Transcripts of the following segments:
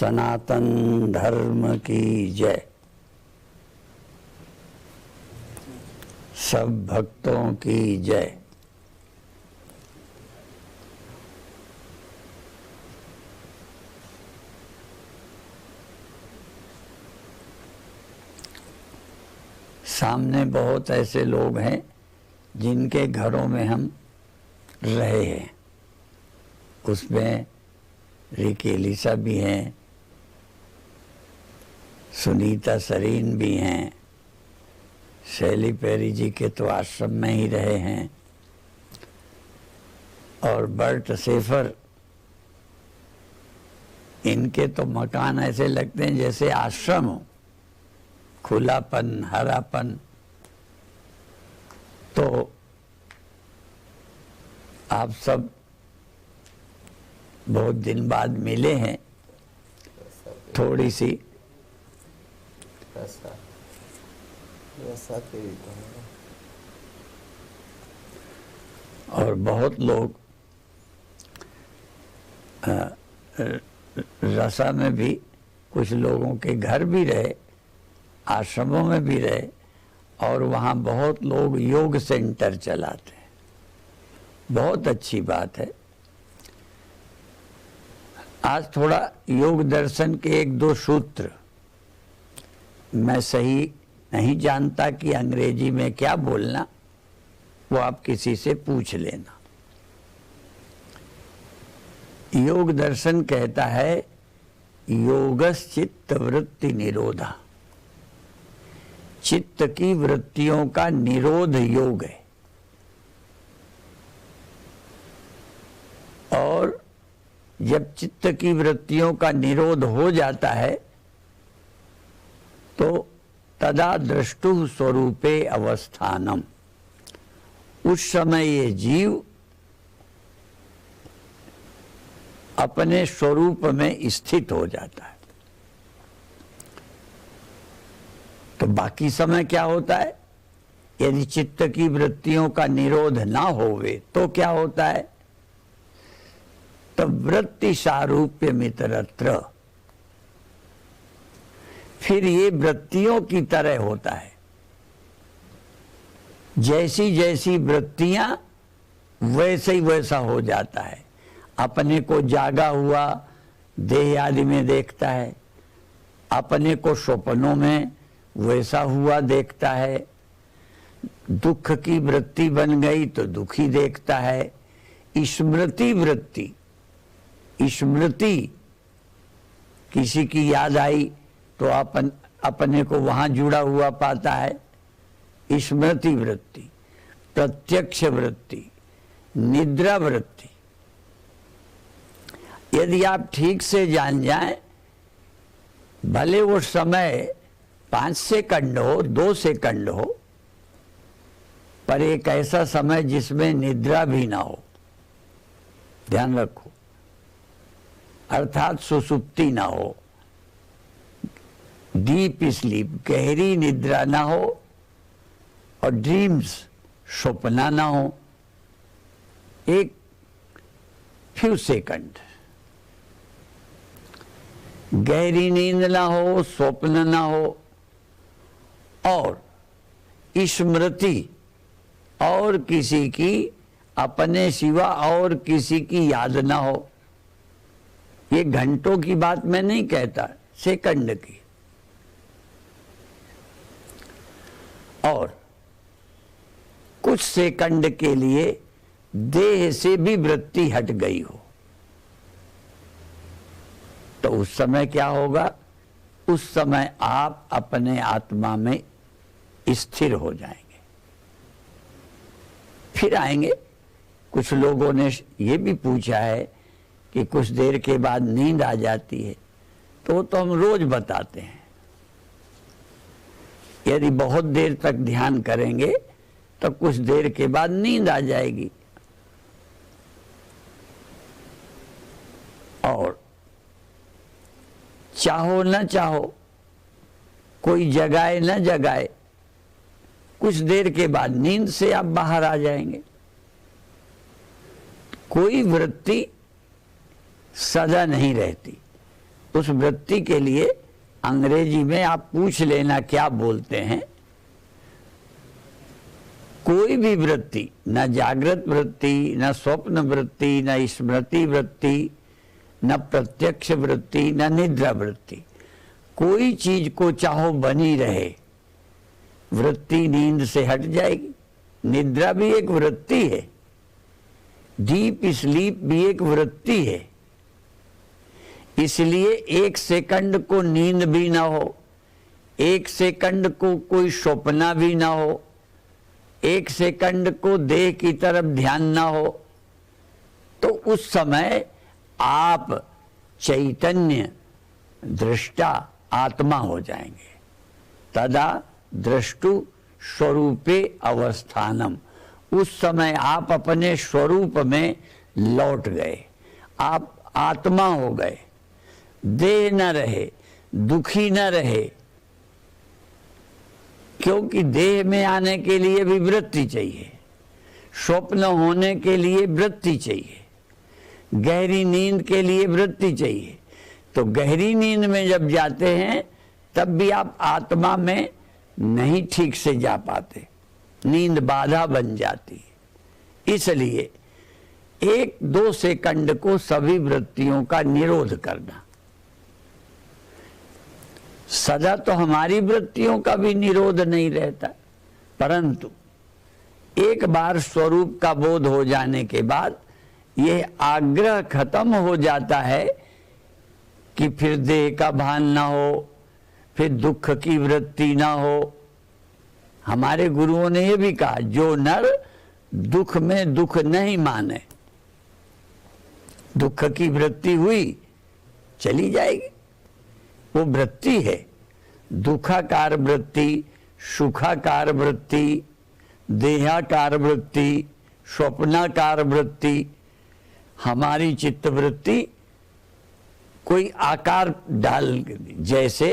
सनातन धर्म की जय। सब भक्तों की जय। सामने बहुत ऐसे लोग हैं जिनके घरों में हम रहे हैं। उसमें रिकी एलिसा भी हैं, सुनीता सरीन भी हैं, शैली पेरी जी के तो आश्रम में ही रहे हैं, और बर्ट सेफर, इनके तो मकान ऐसे लगते हैं जैसे आश्रम हो, खुलापन, हरापन। तो आप सब बहुत दिन बाद मिले हैं। थोड़ी सी और बहुत लोग रसा में भी कुछ लोगों के घर भी रहे, आश्रमों में भी रहे, और वहाँ बहुत लोग योग सेंटर चलाते हैं। बहुत अच्छी बात है। आज थोड़ा योग दर्शन के एक दो सूत्र, मैं सही नहीं जानता कि अंग्रेजी में क्या बोलना, वो आप किसी से पूछ लेना। योग दर्शन कहता है योगश्चित्त वृत्ति निरोधा, चित्त की वृत्तियों का निरोध योग है। और जब चित्त की वृत्तियों का निरोध हो जाता है तो तदा दृष्टु स्वरूपे अवस्थानम, उस समय ये जीव अपने स्वरूप में स्थित हो जाता है। तो बाकी समय क्या होता है? यदि चित्त की वृत्तियों का निरोध ना होवे तो क्या होता है? तो वृत्ति सारूप्य मित्रत्र, फिर ये वृत्तियों की तरह होता है। जैसी जैसी वृत्तियां वैसे ही वैसा हो जाता है। अपने को जागा हुआ देह आदि में देखता है, अपने को स्वप्नों में वैसा हुआ देखता है। दुख की वृत्ति बन गई तो दुखी देखता है। स्मृति वृत्ति, स्मृति, किसी की याद आई तो अपने को वहां जुड़ा हुआ पाता है। स्मृति वृत्ति, प्रत्यक्ष वृत्ति, निद्रा वृत्ति। यदि आप ठीक से जान जाएं, भले वो समय 5 सेकंड हो, 2 सेकंड हो, पर एक ऐसा समय जिसमें निद्रा भी ना हो, ध्यान रखो, अर्थात सुसुप्ति ना हो, डीप स्लीप, गहरी निद्रा ना हो, और ड्रीम्स, स्वप्न ना हो। एक फ्यू सेकंड गहरी नींद ना हो, स्वप्न ना हो, और स्मृति और किसी की अपने सिवा और किसी की याद ना हो। ये घंटों की बात मैं नहीं कहता, सेकंड की। और कुछ सेकंड के लिए देह से भी वृत्ति हट गई हो तो उस समय क्या होगा? उस समय आप अपने आत्मा में स्थिर हो जाएंगे। फिर आएंगे। कुछ लोगों ने ये भी पूछा है कि कुछ देर के बाद नींद आ जाती है, तो हम रोज बताते हैं। यदि बहुत देर तक ध्यान करेंगे तो कुछ देर के बाद नींद आ जाएगी। और चाहो न चाहो, कोई जगाए न जगाए, कुछ देर के बाद नींद से आप बाहर आ जाएंगे। कोई वृत्ति सदा नहीं रहती। उस वृत्ति के लिए अंग्रेजी में आप पूछ लेना क्या बोलते हैं। कोई भी वृत्ति, न जागृत वृत्ति, न स्वप्न वृत्ति, न स्मृति वृत्ति, न प्रत्यक्ष वृत्ति, न निद्रा वृत्ति, कोई चीज को चाहो बनी रहे, वृत्ति नींद से हट जाएगी। निद्रा भी एक वृत्ति है, डीप स्लीप भी एक वृत्ति है। इसलिए एक सेकंड को नींद भी ना हो, एक सेकंड को कोई स्वप्न भी ना हो, एक सेकंड को देह की तरफ ध्यान ना हो, तो उस समय आप चैतन्य दृष्टा आत्मा हो जाएंगे। तदा दृष्टु स्वरूपे अवस्थानम, उस समय आप अपने स्वरूप में लौट गए, आप आत्मा हो गए, देह न रहे, दुखी न रहे। क्योंकि देह में आने के लिए भी वृत्ति चाहिए, स्वप्न होने के लिए वृत्ति चाहिए, गहरी नींद के लिए वृत्ति चाहिए। तो गहरी नींद में जब जाते हैं तब भी आप आत्मा में नहीं ठीक से जा पाते, नींद बाधा बन जाती है। इसलिए 1-2 सेकंड को सभी वृत्तियों का निरोध करना। सदा तो हमारी वृत्तियों का भी निरोध नहीं रहता, परंतु एक बार स्वरूप का बोध हो जाने के बाद यह आग्रह खत्म हो जाता है कि फिर देह का भान ना हो, फिर दुख की वृत्ति ना हो। हमारे गुरुओं ने यह भी कहा, जो नर दुख में दुख नहीं माने, दुख की वृत्ति हुई चली जाएगी, वो वृत्ति है। दुखाकार वृत्ति, सुखाकार वृत्ति, देहाकार वृत्ति, स्वप्नाकार वृत्ति। हमारी चित्त वृत्ति कोई आकार डाल, जैसे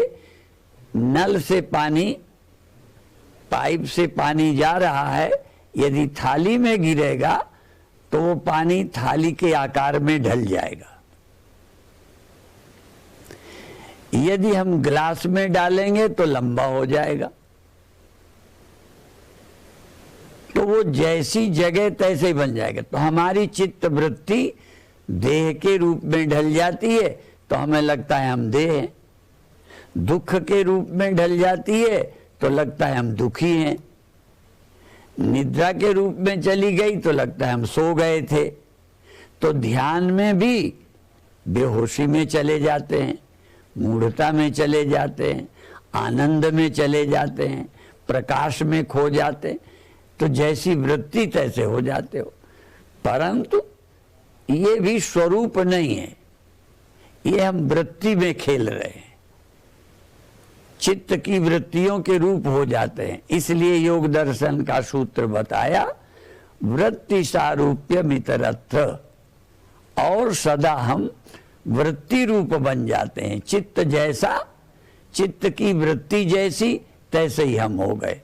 नल से पानी, पाइप से पानी जा रहा है, यदि थाली में गिरेगा तो वो पानी थाली के आकार में ढल जाएगा। यदि हम ग्लास में डालेंगे तो लंबा हो जाएगा। तो वो जैसी जगह तैसे ही बन जाएगा। तो हमारी चित्त वृत्ति देह के रूप में ढल जाती है तो हमें लगता है हम देह हैं, दुख के रूप में ढल जाती है तो लगता है हम दुखी हैं, निद्रा के रूप में चली गई तो लगता है हम सो गए थे। तो ध्यान में भी बेहोशी में चले जाते हैं, मूढ़ता में चले जाते हैं, आनंद में चले जाते हैं, प्रकाश में खो जाते हैं। तो जैसी वृत्ति तैसे हो जाते हो। परंतु ये भी स्वरूप नहीं है, ये हम वृत्ति में खेल रहे हैं, चित्त की वृत्तियों के रूप हो जाते हैं। इसलिए योग दर्शन का सूत्र बताया, वृत्ति सारूप्य मितरत्र, और सदा हम वृत्ति रूप बन जाते हैं। चित्त जैसा, चित्त की वृत्ति जैसी, तैसे ही हम हो गए।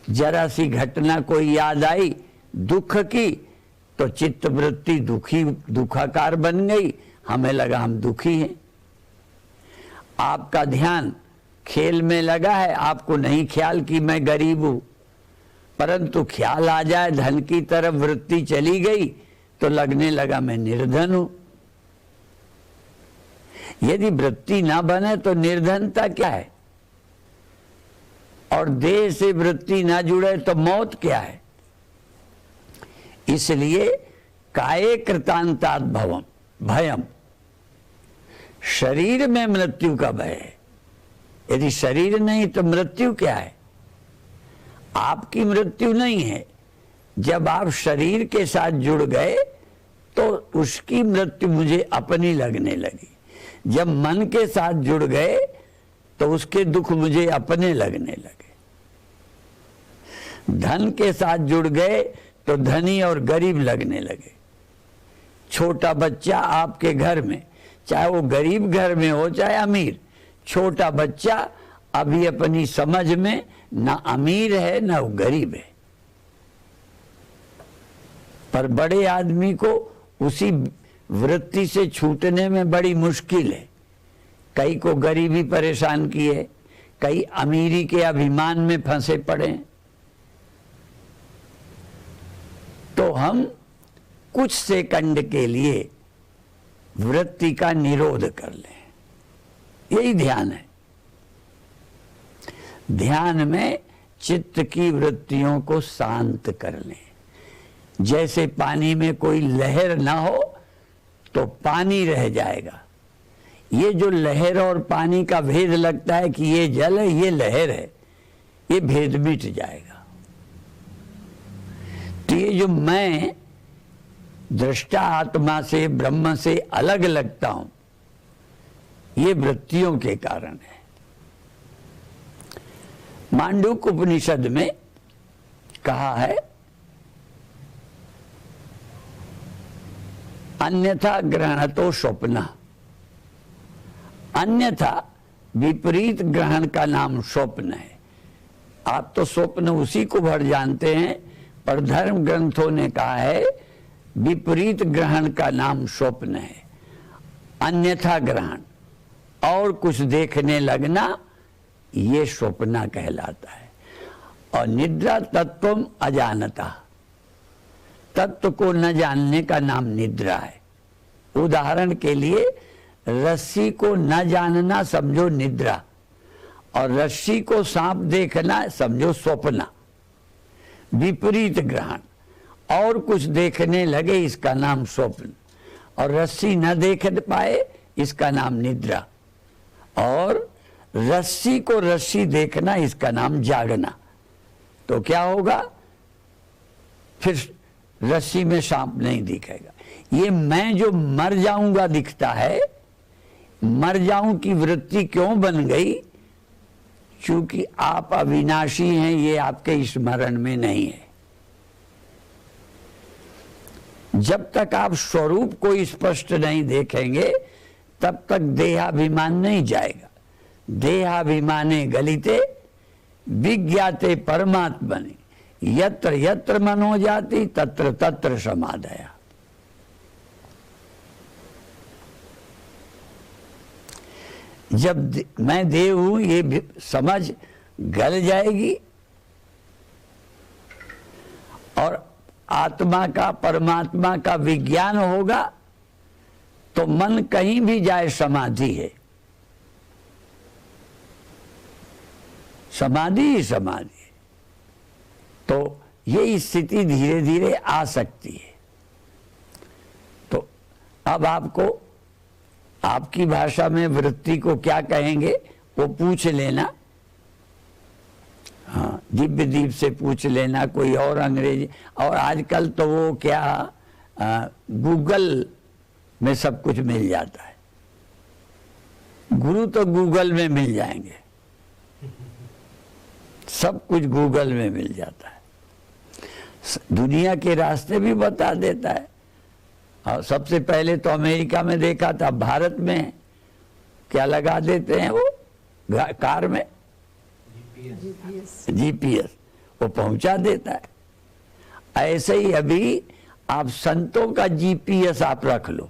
जरा सी घटना कोई याद आई दुख की तो चित्त वृत्ति दुखी, दुखाकार बन गई, हमें लगा हम दुखी हैं। आपका ध्यान खेल में लगा है, आपको नहीं ख्याल कि मैं गरीब हूं, परंतु ख्याल आ जाए धन की तरफ, वृत्ति चली गई तो लगने लगा मैं निर्धन हूं। यदि वृत्ति ना बने तो निर्धनता क्या है, और देह से वृत्ति ना जुड़े तो मौत क्या है। इसलिए काये कृतांतात् भवम भयम, शरीर में मृत्यु का भय है। यदि शरीर नहीं तो मृत्यु क्या है। आपकी मृत्यु नहीं है, जब आप शरीर के साथ जुड़ गए तो उसकी मृत्यु मुझे अपनी लगने लगी। जब मन के साथ जुड़ गए तो उसके दुख मुझे अपने लगने लगे। धन के साथ जुड़ गए तो धनी और गरीब लगने लगे। छोटा बच्चा आपके घर में, चाहे वो गरीब घर में हो चाहे अमीर, छोटा बच्चा अभी अपनी समझ में ना अमीर है ना वो गरीब है, पर बड़े आदमी को उसी वृत्ति से छूटने में बड़ी मुश्किल है। कई को गरीबी परेशान की है, कई अमीरी के अभिमान में फंसे पड़े हैं। तो हम कुछ सेकंड के लिए वृत्ति का निरोध कर लें, यही ध्यान है। ध्यान में चित्त की वृत्तियों को शांत कर लें। जैसे पानी में कोई लहर ना हो तो पानी रह जाएगा। ये जो लहर और पानी का भेद लगता है कि ये जल है, ये लहर है, ये भेद मिट जाएगा। तो ये जो मैं दृष्टा आत्मा से, ब्रह्म से अलग लगता हूं, ये वृत्तियों के कारण है। मांडूक उपनिषद में कहा है, अन्यथा ग्रहणतो स्वप्न। अन्यथा विपरीत ग्रहण का नाम स्वप्न है। आप तो स्वप्न उसी को भर जानते हैं, पर धर्म ग्रंथों ने कहा है विपरीत ग्रहण का नाम स्वप्न है। अन्यथा ग्रहण और कुछ देखने लगना, ये स्वप्न कहलाता है। और निद्रा तत्वम अजानता, तत्व को न जानने का नाम निद्रा है। उदाहरण के लिए रस्सी को न जानना समझो निद्रा, और रस्सी को सांप देखना समझो स्वप्न। विपरीत ग्रहण, और कुछ देखने लगे, इसका नाम स्वप्न। और रस्सी न देख पाए, इसका नाम निद्रा। और रस्सी को रस्सी देखना, इसका नाम जागना। तो क्या होगा? फिर रस्सी में सांप नहीं दिखेगा। ये मैं जो मर जाऊंगा दिखता है, मर जाऊं की वृत्ति क्यों बन गई? क्योंकि आप अविनाशी हैं, ये आपके स्मरण में नहीं है। जब तक आप स्वरूप को स्पष्ट नहीं देखेंगे, तब तक देहाभिमान नहीं जाएगा। देहाभिमाने गलिते विज्ञाते परमात्मने, यत्र यत्र मनो जाति तत्र तत्र समाधया। जब मैं देव हूं ये समझ गल जाएगी और आत्मा का, परमात्मा का विज्ञान होगा, तो मन कहीं भी जाए समाधि है। समाधि ही समाधि है। तो ये स्थिति धीरे धीरे आ सकती है। तो अब आपको आपकी भाषा में वृत्ति को क्या कहेंगे वो पूछ लेना। हाँ, दिव्य दीप से पूछ लेना, कोई और अंग्रेजी। और आजकल तो वो क्या गूगल में सब कुछ मिल जाता है। गुरु तो गूगल में मिल जाएंगे, सब कुछ गूगल में मिल जाता है। दुनिया के रास्ते भी बता देता है। और सबसे पहले तो अमेरिका में देखा था, भारत में क्या लगा देते हैं वो कार में? जीपीएस वो पहुंचा देता है। ऐसे ही अभी आप संतों का जीपीएस आप रख लो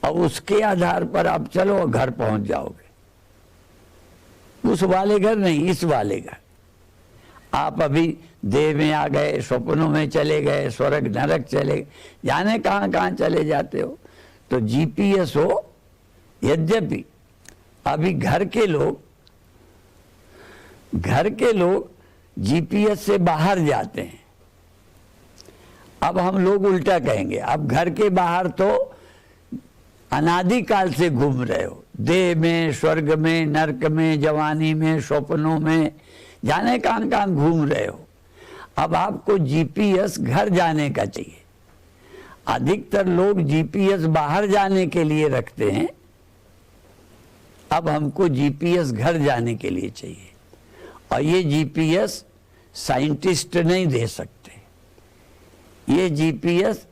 और उसके आधार पर आप चलो और घर पहुंच जाओगे। उस वाले घर नहीं, इस वाले घर। आप अभी देह में आ गए, स्वप्नों में चले गए, स्वर्ग नरक चले गए, जाने कहां कहां चले जाते हो। तो जीपीएस हो। यद्यपि अभी घर के लोग जीपीएस से बाहर जाते हैं। अब हम लोग उल्टा कहेंगे, अब घर के बाहर तो अनादिकाल से घूम रहे हो, देह में, स्वर्ग में, नरक में, जवानी में, स्वप्नों में, जाने कहां कहां घूम रहे हो। अब आपको जीपीएस घर जाने का चाहिए। अधिकतर लोग जीपीएस बाहर जाने के लिए रखते हैं, अब हमको जीपीएस घर जाने के लिए चाहिए। और ये जीपीएस साइंटिस्ट नहीं दे सकते। ये जीपीएस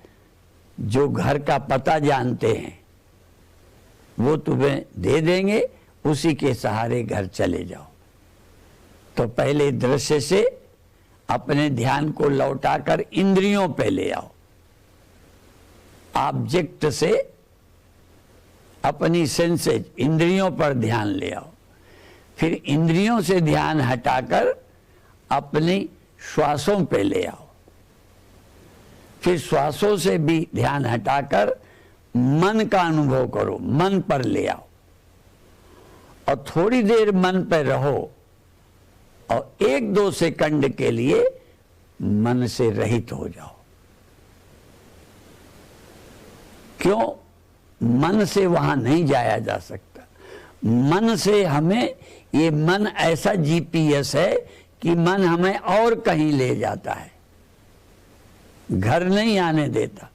जो घर का पता जानते हैं वो तुम्हें दे देंगे, उसी के सहारे घर चले जाओ। तो पहले दृश्य से अपने ध्यान को लौटाकर इंद्रियों पे ले आओ। ऑब्जेक्ट से अपनी सेंसेज इंद्रियों पर ध्यान ले आओ, फिर इंद्रियों से ध्यान हटाकर अपनी श्वासों पे ले आओ, फिर श्वासों से भी ध्यान हटाकर मन का अनुभव करो, मन पर ले आओ और थोड़ी देर मन पर रहो और 1-2 सेकंड के लिए मन से रहित हो जाओ। क्यों? मन से वहां नहीं जाया जा सकता। मन से हमें, ये मन ऐसा जीपीएस है कि मन हमें और कहीं ले जाता है, घर नहीं आने देता।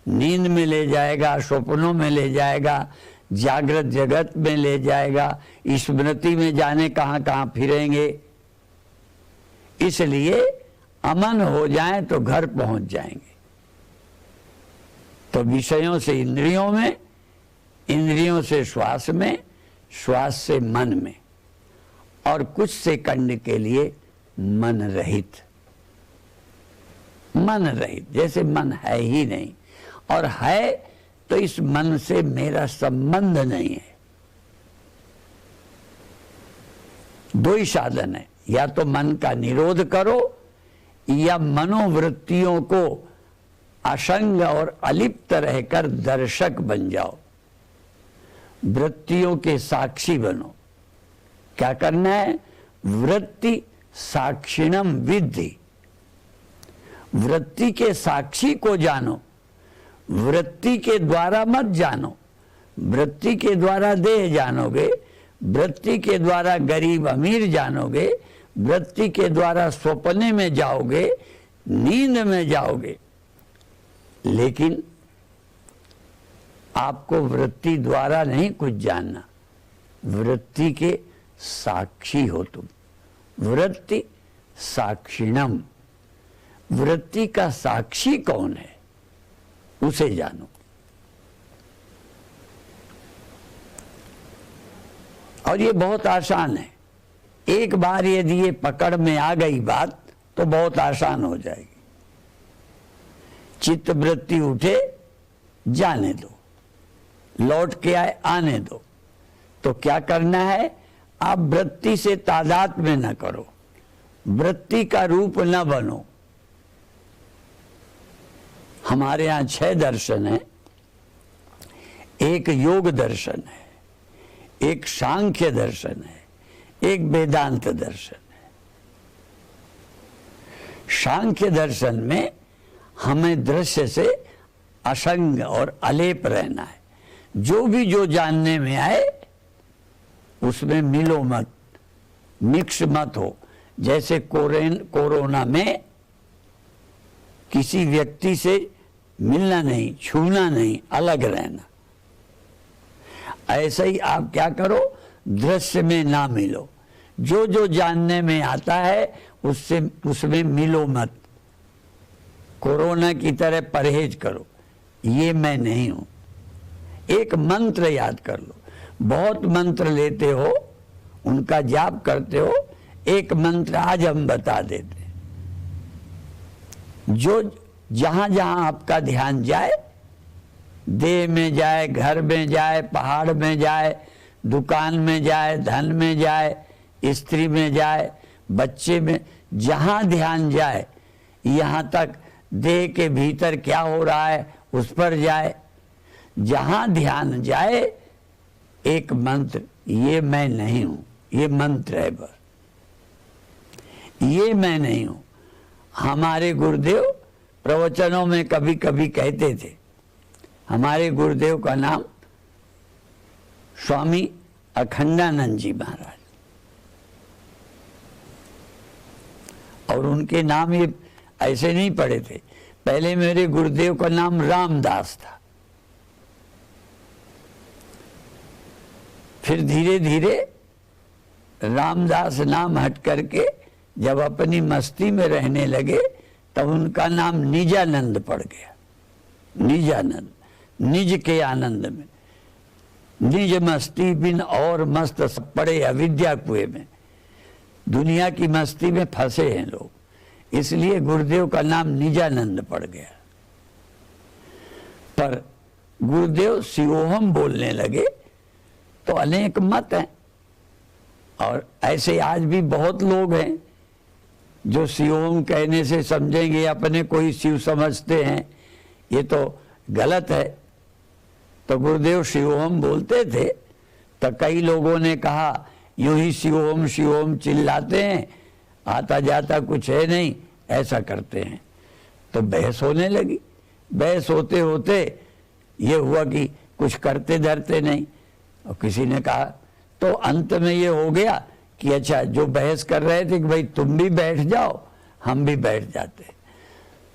नींद में ले जाएगा, स्वप्नों में ले जाएगा, जागृत जगत में ले जाएगा, स्मृति में जाने कहां कहां फिरेंगे। इसलिए अमन हो जाए तो घर पहुंच जाएंगे। तो विषयों से इंद्रियों में, इंद्रियों से श्वास में, श्वास से मन में, और कुछ सेकंड के लिए मन रहित। मन रहित, जैसे मन है ही नहीं, और है तो इस मन से मेरा संबंध नहीं है। 2 ही साधन है, या तो मन का निरोध करो या मनोवृत्तियों को असंग और अलिप्त रहकर दर्शक बन जाओ, वृत्तियों के साक्षी बनो। क्या करना है? वृत्ति साक्षिणम विद्धि, वृत्ति के साक्षी को जानो, वृत्ति के द्वारा मत जानो। वृत्ति के द्वारा देह जानोगे, वृत्ति के द्वारा गरीब अमीर जानोगे, वृत्ति के द्वारा स्वप्ने में जाओगे, नींद में जाओगे, लेकिन आपको वृत्ति द्वारा नहीं कुछ जानना, वृत्ति के साक्षी हो तुम। वृत्ति साक्षिणम, वृत्ति का साक्षी कौन है उसे जानो। और ये बहुत आसान है, एक बार यदि ये पकड़ में आ गई बात तो बहुत आसान हो जाएगी। चित्त वृत्ति उठे, जाने दो, लौट के आए, आने दो। तो क्या करना है? आप वृत्ति से तादात्म्य न करो, वृत्ति का रूप न बनो। हमारे यहां 6 दर्शन है, एक योग दर्शन है, एक सांख्य दर्शन है, एक वेदांत दर्शन है। सांख्य दर्शन में हमें दृश्य से असंग और अलेप रहना है। जो भी जो जानने में आए उसमें मिलो मत, मिक्स मत हो। जैसे कोरोना में किसी व्यक्ति से मिलना नहीं, छूना नहीं, अलग रहना, ऐसे ही आप क्या करो? दृश्य में ना मिलो। जो जो जानने में आता है उससे उसमें मिलो मत। कोरोना की तरह परहेज करो, ये मैं नहीं हूं। एक मंत्र याद कर लो, बहुत मंत्र लेते हो, उनका जाप करते हो, एक मंत्र आज हम बता देते हैं। जो जहां जहां आपका ध्यान जाए, देह में जाए, घर में जाए, पहाड़ में जाए, दुकान में जाए, धन में जाए, स्त्री में जाए, बच्चे में, जहां ध्यान जाए, यहां तक देह के भीतर क्या हो रहा है उस पर जाए। जहां ध्यान जाए एक मंत्र, ये मैं नहीं हूं, ये मंत्र है बस, ये मैं नहीं हूं। हमारे गुरुदेव प्रवचनों में कभी कभी कहते थे, हमारे गुरुदेव का नाम स्वामी अखंडानंद जी महाराज, और उनके नाम ये ऐसे नहीं पड़े थे। पहले मेरे गुरुदेव का नाम रामदास था, फिर धीरे धीरे रामदास नाम हट करके जब अपनी मस्ती में रहने लगे तब उनका नाम निजानंद पड़ गया। निजानंद, निज के आनंद में, निज मस्ती बिन और मस्त पड़े अविद्या कुएं में। दुनिया की मस्ती में फंसे हैं लोग, इसलिए गुरुदेव का नाम निजानंद पड़ गया। पर गुरुदेव शिवोहम बोलने लगे तो अनेक मत हैं, और ऐसे आज भी बहुत लोग हैं जो शिवोहम कहने से समझेंगे अपने को ही शिव समझते हैं, ये तो गलत है। तो गुरुदेव शिवोहम बोलते थे तो कई लोगों ने कहा यूं ही शिवोहम चिल्लाते हैं, आता जाता कुछ है नहीं, ऐसा करते हैं। तो बहस होने लगी। बहस होते होते ये हुआ कि कुछ करते धरते नहीं, और किसी ने कहा, तो अंत में ये हो गया कि अच्छा जो बहस कर रहे थे कि भाई तुम भी बैठ जाओ, हम भी बैठ जाते।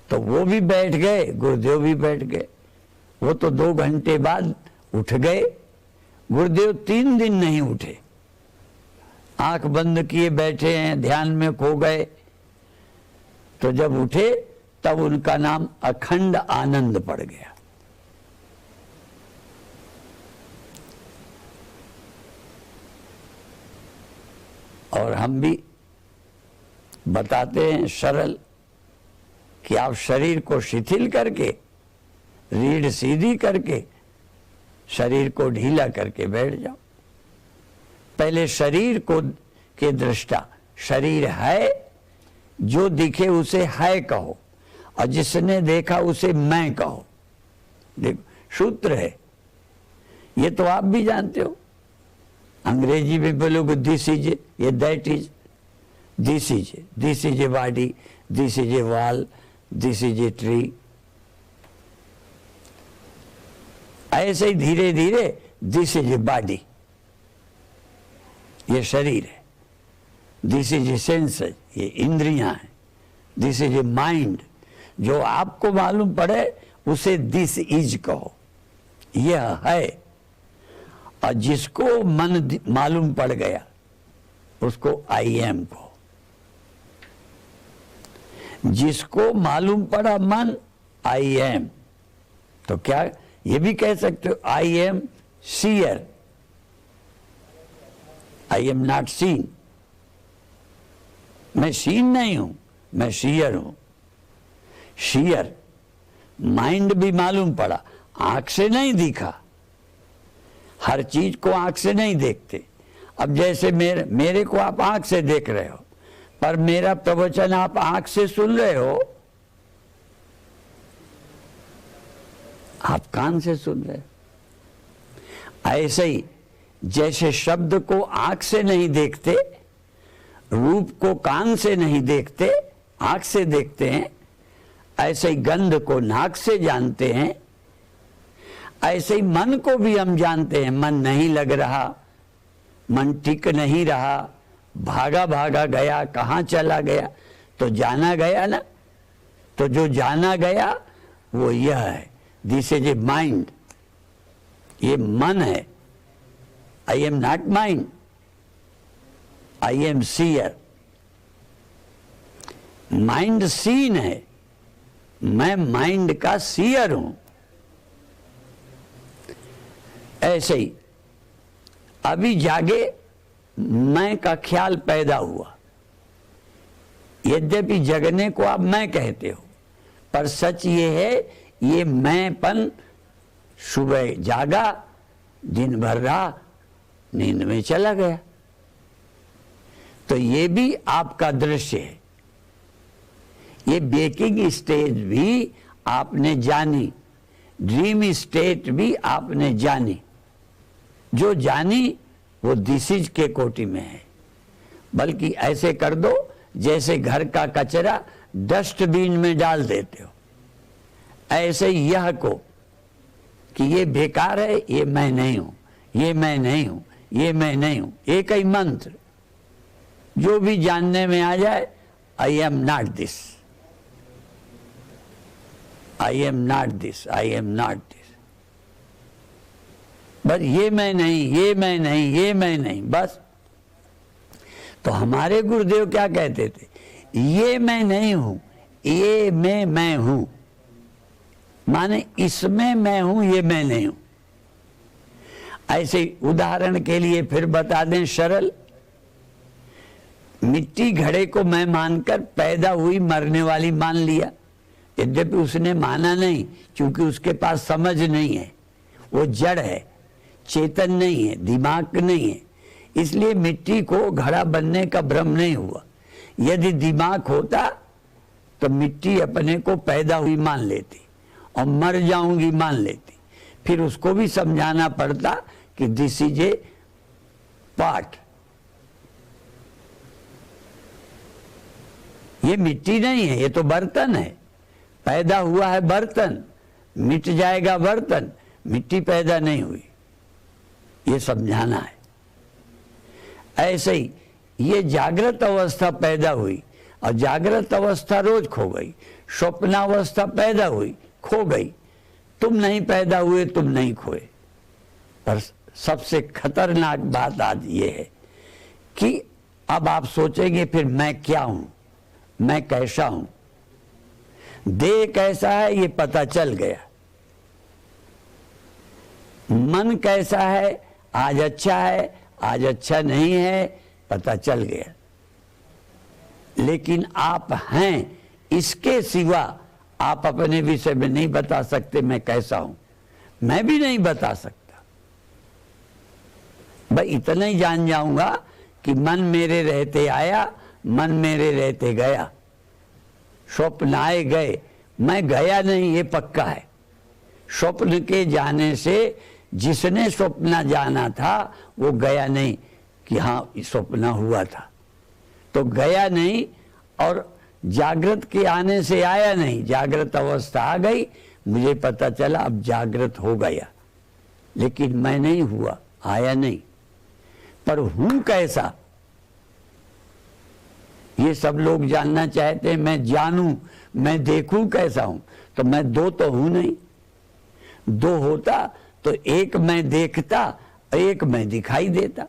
तो वो भी बैठ गए, गुरुदेव भी बैठ गए। वो तो 2 घंटे बाद उठ गए। गुरुदेव 3 दिन नहीं उठे, आंख बंद किए बैठे हैं, ध्यान में खो गए। तो जब उठे तब उनका नाम अखंड आनंद पड़ गया। और हम भी बताते हैं सरल कि आप शरीर को शिथिल करके, रीढ़ सीधी करके, शरीर को ढीला करके बैठ जाओ। पहले शरीर को के दृष्टा, शरीर है, जो दिखे उसे है कहो, और जिसने देखा उसे मैं कहो। देखो सूत्र है, ये तो आप भी जानते हो। अंग्रेजी में बोलोगे दिस इज, ये that is, this is a body, this is a wall, this is a tree. ऐसे ही धीरे धीरे दिस इज ए बॉडी, ये शरीर है। दिस इज ए सेंसेस, ये इंद्रियां हैं। दिस इज ए माइंड, जो आपको मालूम पड़े उसे दिस इज कहो, यह है। और जिसको मन मालूम पड़ गया उसको आई एम कहो। जिसको मालूम पड़ा मन, आई एम। तो क्या ये भी कह सकते हो I am seer, I am not seen. मैं सीन नहीं हूं, मैं सीयर हूं। सीयर, माइंड भी मालूम पड़ा, आंख से नहीं दिखा। हर चीज को आंख से नहीं देखते। अब जैसे मेरे को आप आंख से देख रहे हो, पर मेरा प्रवचन आप आंख से सुन रहे हो, आप कान से सुन रहे हो। ऐसे ही जैसे शब्द को आंख से नहीं देखते, रूप को कान से नहीं देखते, आंख से देखते हैं, ऐसे ही गंध को नाक से जानते हैं। ऐसे ही मन को भी हम जानते हैं। मन नहीं लग रहा, मन टिक नहीं रहा, भागा भागा गया, कहाँ चला गया, तो जाना गया ना। तो जो जाना गया वो यह है, दिस इज ए माइंड, ये मन है। I am not mind, I am seer. Mind seen है, मैं माइंड का सीयर हूं। ऐसे ही अभी जागे मैं का ख्याल पैदा हुआ। यद्यपि जगने को आप मैं कहते हो, पर सच ये है, ये मैंपन सुबह जागा, दिन भर रहा, नींद में चला गया। तो ये भी आपका दृश्य है। ये बेकिंग स्टेज भी आपने जानी, ड्रीम स्टेट भी आपने जानी। जो जानी वो दिसिज के कोटि में है। बल्कि ऐसे कर दो जैसे घर का कचरा डस्टबिन में डाल देते हो, ऐसे यह को कि ये बेकार है, ये मैं नहीं हूं, ये मैं नहीं हूं, ये मैं नहीं हूं। एक ही मंत्र जो भी जानने में आ जाए, आई am not this, I am not this, I am not this. बस ये मैं नहीं, ये मैं नहीं, ये मैं नहीं, बस। तो हमारे गुरुदेव क्या कहते थे, ये मैं नहीं हूं, ये मैं हूं। माने इसमें मैं हूं, ये मैं नहीं हूं। ऐसे उदाहरण के लिए फिर बता दें सरल, मिट्टी घड़े को मैं मानकर पैदा हुई मरने वाली मान लिया, यद्यपि उसने माना नहीं, क्योंकि उसके पास समझ नहीं है, वो जड़ है, चेतन नहीं है, दिमाग नहीं है, इसलिए मिट्टी को घड़ा बनने का भ्रम नहीं हुआ। यदि दिमाग होता तो मिट्टी अपने को पैदा हुई मान लेती और मर जाऊंगी मान लेती, फिर उसको भी समझाना पड़ता कि दिस इज ए पार्ट। ये मिट्टी नहीं है, ये तो बर्तन है, पैदा हुआ है बर्तन, मिट जाएगा बर्तन, मिट्टी पैदा नहीं हुई, ये समझाना है। ऐसे ही ये जागृत अवस्था पैदा हुई और जागृत अवस्था रोज खो गई, स्वप्नावस्था पैदा हुई, खो गई। तुम नहीं पैदा हुए, तुम नहीं खोए। पर सबसे खतरनाक बात आज ये है कि अब आप सोचेंगे फिर मैं क्या हूं, मैं कैसा हूं। देह कैसा है ये पता चल गया, मन कैसा है, आज अच्छा है, आज अच्छा नहीं है, पता चल गया। लेकिन आप हैं, इसके सिवा आप अपने विषय में नहीं बता सकते मैं कैसा हूं। मैं भी नहीं बता सकता। भाई इतना ही जान जाऊंगा कि मन मेरे रहते आया, मन मेरे रहते गया। स्वप्न आए गए, मैं गया नहीं, ये पक्का है। स्वप्न के जाने से जिसने स्वप्न जाना था वो गया नहीं कि हाँ स्वप्न हुआ था, तो गया नहीं। और जागृत के आने से आया नहीं, जागृत अवस्था आ गई, मुझे पता चला अब जागृत हो गया, लेकिन मैं नहीं हुआ, आया नहीं। पर हूं कैसा, ये सब लोग जानना चाहते हैं। मैं जानूं, मैं देखूं कैसा हूं, तो मैं दो तो हूं नहीं। दो होता तो एक मैं देखता, एक मैं दिखाई देता।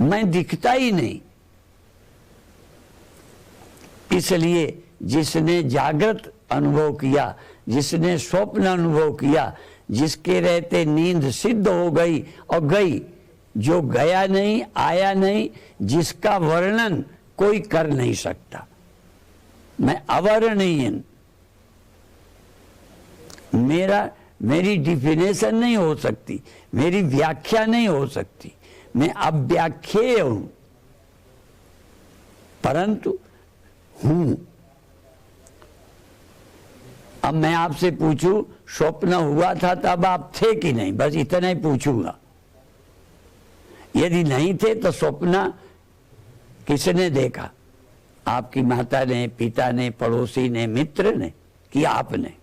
मैं दिखता ही नहीं। इसलिए जिसने जागृत अनुभव किया, जिसने स्वप्न अनुभव किया, जिसके रहते नींद सिद्ध हो गई और गई, जो गया नहीं, आया नहीं, जिसका वर्णन कोई कर नहीं सकता। मैं अवर्णनीय, मेरी डिफिनेशन नहीं हो सकती, मेरी व्याख्या नहीं हो सकती, मैं अव्याख्येय हूं, परंतु हूं। अब मैं आपसे पूछूं स्वप्न हुआ था तब आप थे कि नहीं, बस इतना ही पूछूंगा। यदि नहीं थे तो स्वप्न किसने देखा? आपकी माता ने, पिता ने, पड़ोसी ने, मित्र ने, कि आपने?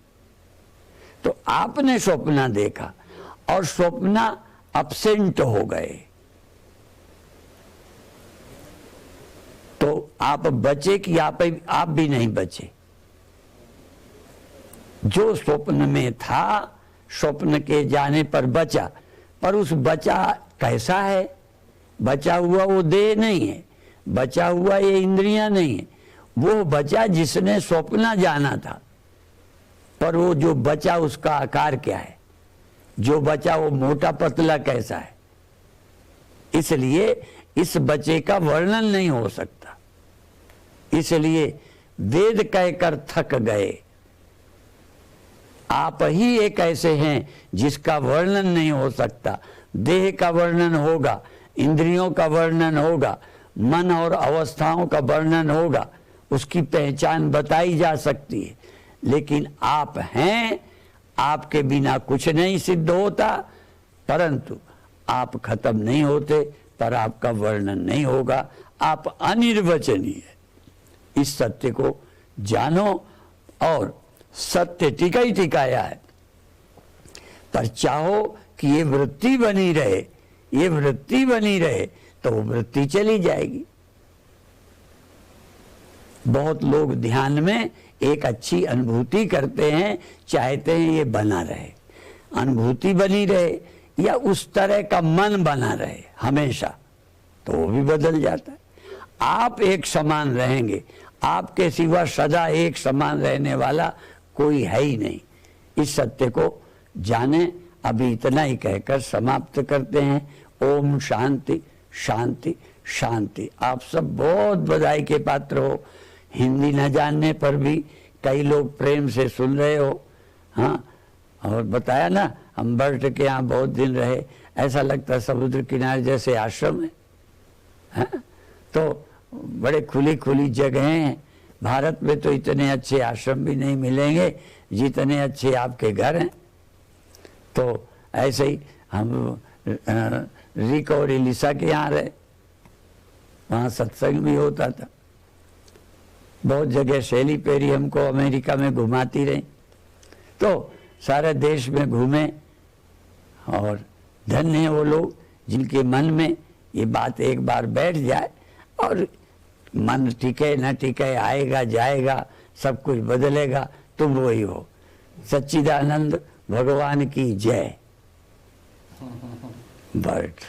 तो आपने स्वप्न देखा और स्वप्न अब्सेंट हो गए, तो आप बचे कि आप भी नहीं बचे? जो स्वप्न में था, स्वप्न के जाने पर बचा, पर उस बचा कैसा है? बचा हुआ वो देह नहीं है, बचा हुआ ये इंद्रियां नहीं है, वो बचा जिसने स्वप्न जाना था। पर वो जो बचा उसका आकार क्या है? जो बचा वो मोटा पतला कैसा है? इसलिए इस बचे का वर्णन नहीं हो सकता। इसलिए वेद कहकर थक गए। आप ही एक ऐसे हैं जिसका वर्णन नहीं हो सकता। देह का वर्णन होगा, इंद्रियों का वर्णन होगा, मन और अवस्थाओं का वर्णन होगा, उसकी पहचान बताई जा सकती है। लेकिन आप हैं, आपके बिना कुछ नहीं सिद्ध होता, परंतु आप खत्म नहीं होते, पर आपका वर्णन नहीं होगा। आप अनिर्वचनीय। इस सत्य को जानो, और सत्य टिका ही टिकाया है। पर चाहो कि ये वृत्ति बनी रहे, ये वृत्ति बनी रहे, तो वो वृत्ति चली जाएगी। बहुत लोग ध्यान में एक अच्छी अनुभूति करते हैं, चाहते हैं ये बना रहे, अनुभूति बनी रहे, या उस तरह का मन बना रहे हमेशा, तो वो भी बदल जाता है। आप एक समान रहेंगे, आपके सिवा सदा एक समान रहने वाला कोई है ही नहीं। इस सत्य को जाने। अभी इतना ही कहकर समाप्त करते हैं। ओम शांति शांति शांति। आप सब बहुत बधाई के पात्र हो। हिंदी न जानने पर भी कई लोग प्रेम से सुन रहे हो। हाँ, और बताया ना, हम बर्ट के यहाँ बहुत दिन रहे, ऐसा लगता समुद्र किनारे जैसे आश्रम है। हाँ? तो बड़े खुली खुली जगह हैं। भारत में तो इतने अच्छे आश्रम भी नहीं मिलेंगे जितने अच्छे आपके घर हैं। तो ऐसे ही हम रिक और एलिसा के यहाँ रहे, वहाँ सत्संग भी होता था। बहुत जगह शैली पेरी हमको अमेरिका में घुमाती रही। तो सारे देश में घूमे, और धन्य है वो लोग जिनके मन में ये बात एक बार बैठ जाए, और मन टिके न टिके, आएगा जाएगा, सब कुछ बदलेगा, तुम वही हो। सच्चिदानंद भगवान की जय। बर्ट।